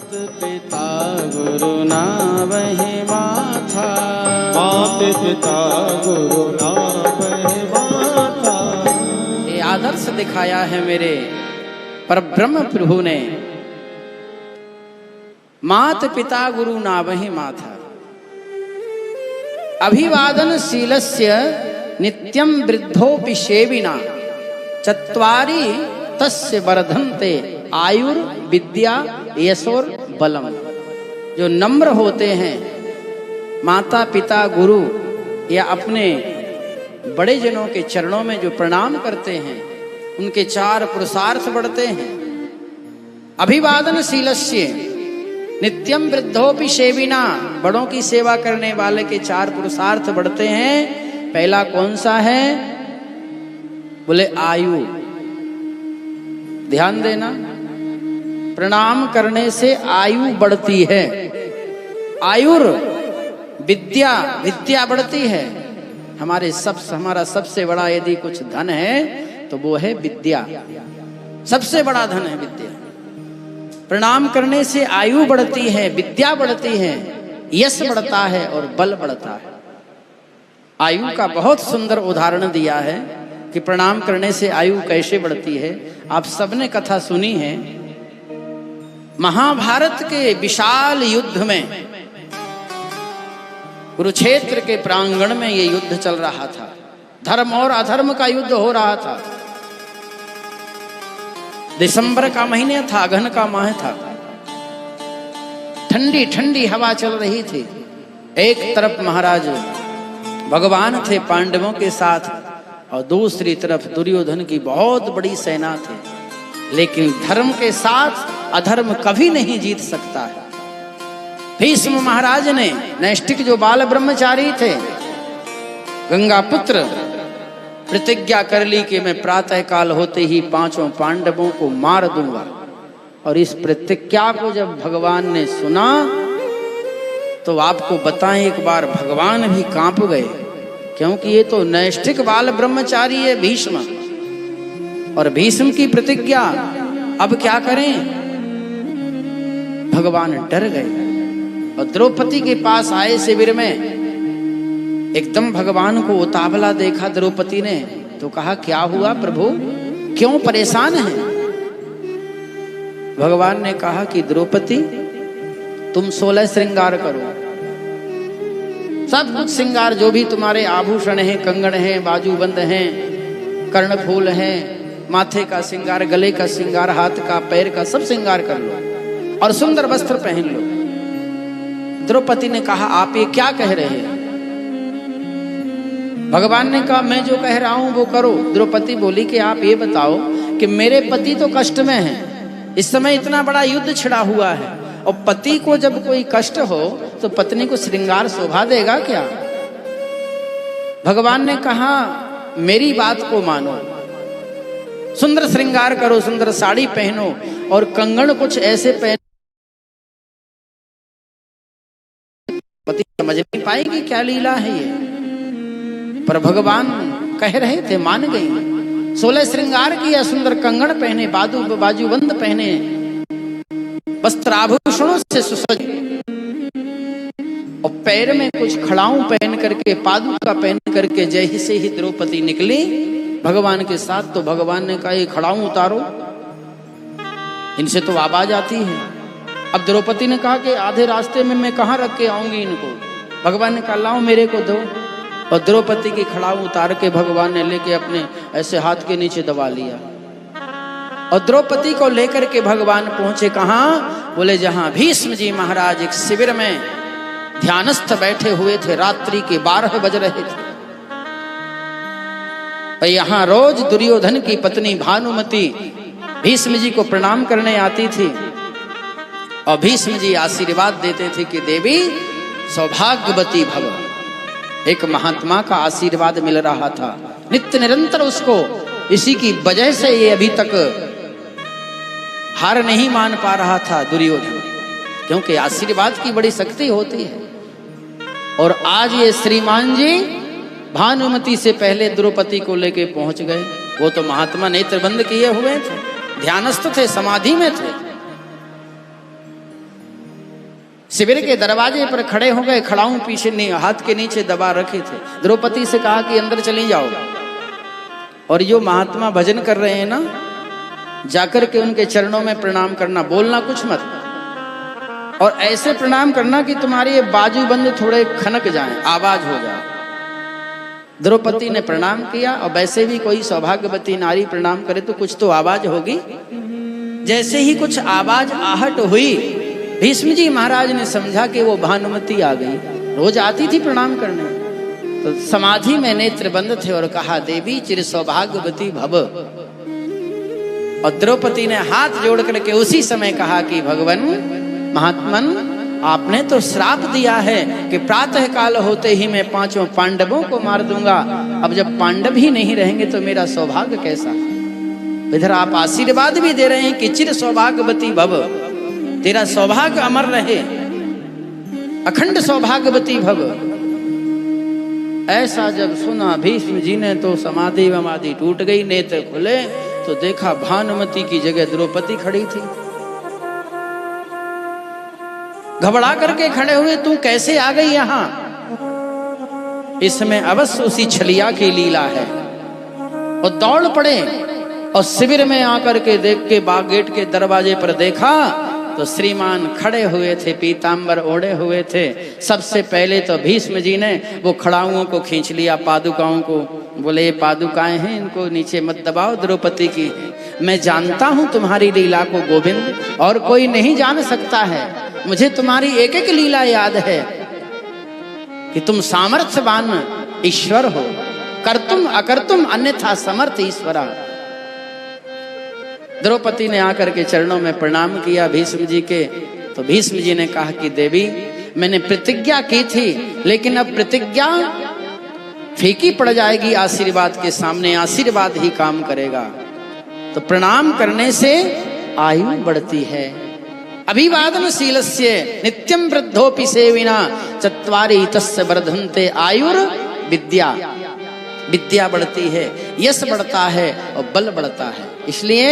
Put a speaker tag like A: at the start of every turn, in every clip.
A: पिता गुरु नावहि माथा,
B: मात पिता गुरु नावहि माथा।
A: ये आदर्श दिखाया है मेरे परब्रह्म प्रभु ने। मात पिता गुरु नावहि माथा, अभिवादन शीलस्य नित्यं वृद्धोपि सेविना, चत्वारि तस्य वर्धन्ते आयुर विद्या यशोर बलम। जो नम्र होते हैं, माता पिता गुरु या अपने बड़े जनों के चरणों में जो प्रणाम करते हैं, उनके चार पुरुषार्थ बढ़ते हैं। अभिवादन शीलस्य नित्यम वृद्धोपि सेविना, बड़ों की सेवा करने वाले के चार पुरुषार्थ बढ़ते हैं। पहला कौन सा है? बोले आयु। ध्यान देना, प्रणाम करने से आयु बढ़ती है। आयुर विद्या, विद्या बढ़ती है। हमारा सबसे बड़ा यदि कुछ धन है तो वो है विद्या। सबसे बड़ा धन है विद्या। प्रणाम करने से आयु बढ़ती है, विद्या बढ़ती है, यश बढ़ता है और बल बढ़ता है। आयु का बहुत सुंदर उदाहरण दिया है कि प्रणाम करने से आयु कैसे बढ़ती है। आप सबने कथा सुनी है, महाभारत के विशाल युद्ध में, कुरुक्षेत्र के प्रांगण में ये युद्ध चल रहा था। धर्म और अधर्म का युद्ध हो रहा था। दिसंबर का महीने था, अगहन का माह था। ठंडी ठंडी हवा चल रही थी। एक तरफ महाराज भगवान थे पांडवों के साथ और दूसरी तरफ दुर्योधन की बहुत बड़ी सेना थी। लेकिन धर्म के साथ अधर्म कभी नहीं जीत सकता है। भीष्म महाराज ने, नैष्ठिक जो बाल ब्रह्मचारी थे, गंगा पुत्र, प्रतिज्ञा कर ली कि मैं प्रातः काल होते ही पांचों पांडवों को मार दूंगा। और इस प्रतिज्ञा को जब भगवान ने सुना तो आपको बताएं, एक बार भगवान भी कांप गए, क्योंकि ये तो नैष्ठिक बाल ब्रह्मचारी है भीष्म, और भीष्म की प्रतिज्ञा। अब क्या करें? भगवान डर गए और द्रौपदी के पास आए शिविर में। एकदम भगवान को उतावला देखा द्रौपदी ने तो कहा, क्या हुआ प्रभु, क्यों परेशान हैं? भगवान ने कहा कि द्रौपदी, तुम 16 श्रृंगार करो। सब कुछ श्रृंगार, जो भी तुम्हारे आभूषण हैं, कंगन हैं, बाजूबंद हैं, कर्णफूल हैं, माथे का श्रृंगार, गले का श्रृंगार, हाथ का, पैर का, सब श्रृंगार कर लो और सुंदर वस्त्र पहन लो। द्रौपदी ने कहा, आप ये क्या कह रहे हैं? भगवान ने कहा, मैं जो कह रहा हूं वो करो। द्रौपदी बोली कि आप ये बताओ कि मेरे पति तो कष्ट में हैं, इस समय इतना बड़ा युद्ध छिड़ा हुआ है, और पति को जब कोई कष्ट हो तो पत्नी को श्रृंगार शोभा देगा क्या? भगवान ने कहा, मेरी बात को मानो, सुंदर श्रृंगार करो, सुंदर साड़ी पहनो और कंगन कुछ ऐसे पहनो। पति समझ नहीं पाएगी क्या लीला है ये, पर भगवान कह रहे थे, मान गई। 16 श्रृंगार किया, सुंदर कंगन पहने, बाजूबंद पहने, वस्त्र आभूषणों से सुसज्ज, और पैर में कुछ खड़ाऊ पहन करके, पादुका पहन करके जैसे ही द्रौपदी निकली भगवान के साथ, तो भगवान ने कहा, ये खड़ाऊ उतारो, इनसे तो आवाज आती है। अब द्रौपदी ने कहा कि आधे रास्ते में मैं कहाँ रख के आऊंगी इनको? भगवान ने कहा, लाओ मेरे को दो। और द्रौपदी की खड़ाऊ उतार के भगवान ने लेके अपने ऐसे हाथ के नीचे दबा लिया, और द्रौपदी को लेकर के भगवान पहुंचे कहाँ? बोले जहां भीष्म जी महाराज एक शिविर में ध्यानस्थ बैठे हुए थे। रात्रि के 12 बज रहे थे। यहां रोज दुर्योधन की पत्नी भानुमति भीष्म जी को प्रणाम करने आती थी, और भीष्म जी आशीर्वाद देते थे कि देवी सौभाग्यवती भव। एक महात्मा का आशीर्वाद मिल रहा था नित्य निरंतर उसको। इसी की वजह से ये अभी तक हार नहीं मान पा रहा था दुर्योधन, क्योंकि आशीर्वाद की बड़ी शक्ति होती है। और आज ये श्रीमान जी भानुमति से पहले द्रौपदी को लेके पहुंच गए। वो तो महात्मा नेत्र बंद किए हुए थे, ध्यानस्थ थे, समाधि में थे। शिविर के दरवाजे पर खड़े हो गए, खड़ाऊं पीछे हाथ के नीचे दबा रखे थे। द्रौपदी से कहा कि अंदर चली जाओ, और जो महात्मा भजन कर रहे हैं ना, जाकर के उनके चरणों में प्रणाम करना, बोलना कुछ मत, और ऐसे प्रणाम करना कि तुम्हारे ये बाजूबंद थोड़े खनक जाएं, आवाज हो जाए। द्रौपदी ने प्रणाम किया, और वैसे भी कोई सौभाग्यवती नारी प्रणाम करे तो कुछ तो आवाज होगी। जैसे ही कुछ आवाज आहट हुई, भीष्म जी महाराज ने समझा कि वो भानुमति आ गई। रोज आती थी प्रणाम करने, तो समाधि में नेत्र बंद थे और कहा, देवी चिर सौभाग्यवती भव। और द्रौपदी ने हाथ जोड़ करके उसी समय कहा कि भगवान महात्मन, आपने तो श्राप दिया है कि प्रातः काल होते ही मैं 5 पांडवों को मार दूंगा। अब जब पांडव ही नहीं रहेंगे तो मेरा सौभाग्य कैसा। इधर आप आशीर्वाद भी दे रहे हैं कि चिर सौभाग्यवती भव, तेरा सौभाग्य अमर रहे, अखंड सौभाग्यवती भव। ऐसा जब सुना भीष्म जी ने तो समाधि वमाधि टूट गई, नेत्र खुले तो देखा भानुमति की जगह द्रौपदी खड़ी थी। घबरा करके खड़े हुए, तू कैसे आ गई यहां? इसमें अवश्य उसी छलिया की लीला है। और दौड़ पड़े और शिविर में आकर के देख के बाग गेट के दरवाजे पर देखा तो श्रीमान खड़े हुए थे, पीतांबर ओढ़े हुए थे। सबसे पहले तो भीष्म जी ने वो खड़ाऊओं को खींच लिया, पादुकाओं को, बोले ये पादुकाएं हैं, इनको नीचे मत दबाओ, द्रौपदी की है। मैं जानता हूं तुम्हारी लीला को गोविंद, और कोई नहीं जान सकता है। मुझे तुम्हारी एक एक लीला याद है कि तुम सामर्थ्यवान ईश्वर हो, कर्तुम अकर्तुम अन्यथा समर्थ ईश्वरा। द्रौपदी ने आकर के चरणों में प्रणाम किया भीष्म जी के। तो भीष्म जी ने कहा कि देवी, मैंने प्रतिज्ञा की थी, लेकिन अब प्रतिज्ञा फीकी पड़ जाएगी आशीर्वाद के सामने, आशीर्वाद ही काम करेगा। तो प्रणाम करने से आयु बढ़ती है। अभिवादनशीलस्य नित्यं वृद्धोपि सेविना चत्वारि तस्य वर्धन्ते आयुर विद्या। विद्या बढ़ती है, यश बढ़ता है और बल बढ़ता है। इसलिए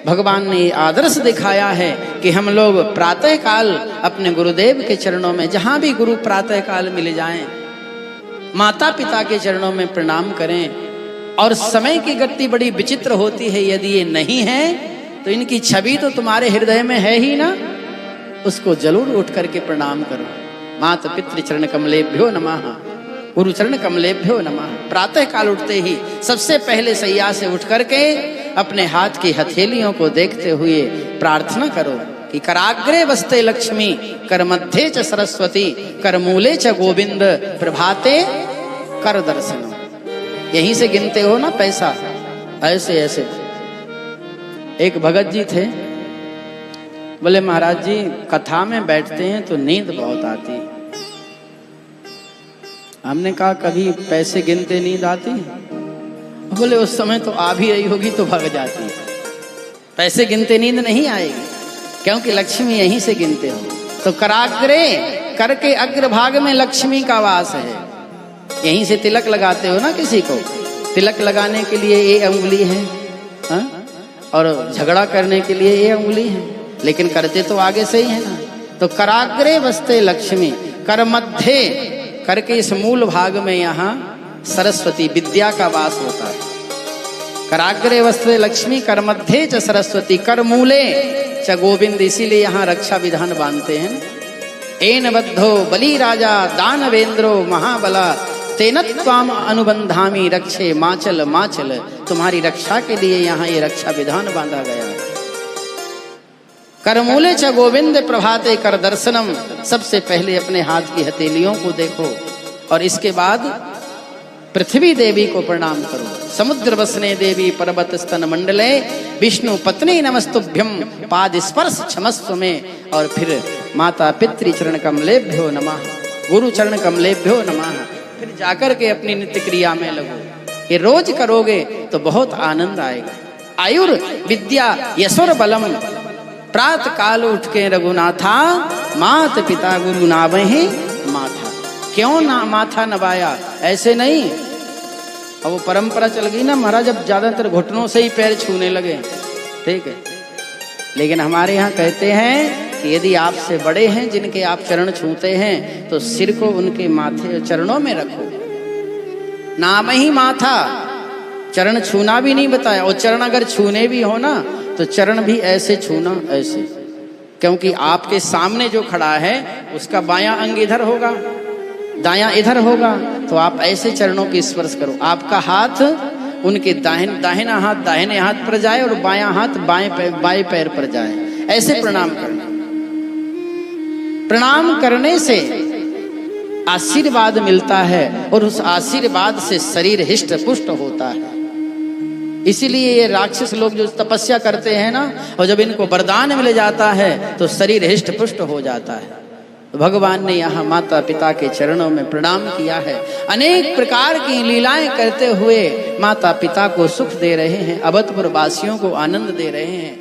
A: भगवान ने आदर्श दिखाया है कि हम लोग प्रातः काल अपने गुरुदेव के चरणों में, जहां भी गुरु प्रातः काल मिल जाएं, माता पिता के चरणों में प्रणाम करें। और समय की गति बड़ी विचित्र होती है, यदि ये नहीं है तो इनकी छवि तो तुम्हारे हृदय में है ही ना, उसको जरूर उठ करके प्रणाम करो। माता पितृ चरण कमलेभ्यो नमः, गुरु चरण कमलेभ्यो नमः। प्रातः काल उठते ही सबसे पहले सैया से उठ करके अपने हाथ की हथेलियों को देखते हुए प्रार्थना करो कि कराग्रे वस्ते लक्ष्मी, कर मध्य च सरस्वती, कर मूले च गोविंद, प्रभाते कर दर्शन। यहीं से गिनते हो ना पैसा, ऐसे ऐसे। एक भगत जी थे, बोले महाराज जी कथा में बैठते हैं तो नींद बहुत आती। हमने कहा कभी पैसे गिनते नींद आती? बोले उस समय तो आ भी रही होगी तो भाग जाती, पैसे गिनते नींद नहीं आएगी, क्योंकि लक्ष्मी यहीं से गिनते हो। तो कराग्रे, करके अग्रभाग में लक्ष्मी का वास है। यहीं से तिलक लगाते हो ना, किसी को तिलक लगाने के लिए ये अंगुली है, हा? और झगड़ा करने के लिए ये अंगुली है, लेकिन करते तो आगे से ही है ना। तो कराग्रे वस्ते लक्ष्मी, कर मध्य, करके इस मूल भाग में यहाँ सरस्वती विद्या का वास होता है। कराग्रे वस्ते लक्ष्मी, कर मध्य च सरस्वती, कर मूले च गोविंद। इसीलिए यहाँ रक्षा विधान बांधते हैं। एन बद्धो बलि राजा दानवेंद्रो महाबला, तेन त्वाम अनुबंधामी रक्षे माचल माचल। तुम्हारी रक्षा के लिए यहाँ ये रक्षा विधान बांधा गया है। करमूले च गोविंद प्रभाते कर दर्शनम। सबसे पहले अपने हाथ की हथेलियों को देखो और इसके बाद पृथ्वी देवी को प्रणाम करो। समुद्र वसने देवी पर्वत स्तन मंडले, विष्णु पत्नी नमस्तुभ्यम, पाद स्पर्श क्षमस्व में। और फिर माता पितृ चरण कमलेभ्यो नमः, गुरु चरण कमलेभ्यो नमः। फिर जाकर के अपनी नित्य क्रिया में लगो। ये रोज करोगे तो बहुत आनंद आएगा। आयुर विद्या यशोर बलम, प्रात काल उठ के रघुनाथा, मात पिता गुरु नावहे माथा। क्यों ना माथा नवाया? ऐसे नहीं। अब वो परंपरा चल गई ना महाराज, अब ज्यादातर घुटनों से ही पैर छूने लगे, ठीक है। लेकिन हमारे यहाँ कहते हैं कि यदि आपसे बड़े हैं जिनके आप चरण छूते हैं तो सिर को उनके माथे चरणों में रखो। नाम ही माथा, चरण छूना भी नहीं बताया। और चरण अगर छूने भी हो ना तो चरण भी ऐसे छूना, ऐसे, क्योंकि आपके सामने जो खड़ा है उसका बायां अंग इधर होगा, दायां इधर होगा, तो आप ऐसे चरणों की स्पर्श करो। आपका हाथ उनके दाहिना हाथ दाहिने हाथ पर जाए और बायां हाथ बाएं पैर पर जाए, ऐसे प्रणाम करना। प्रणाम करने से आशीर्वाद मिलता है और उस आशीर्वाद से शरीर हिष्ट पुष्ट होता है। इसीलिए ये राक्षस लोग जो तपस्या करते हैं ना, और जब इनको वरदान मिल जाता है तो शरीर हिष्ट पुष्ट हो जाता है। भगवान ने यहाँ माता पिता के चरणों में प्रणाम किया है। अनेक प्रकार की लीलाएं करते हुए माता पिता को सुख दे रहे हैं, अवधपुर वासियों को आनंद दे रहे हैं।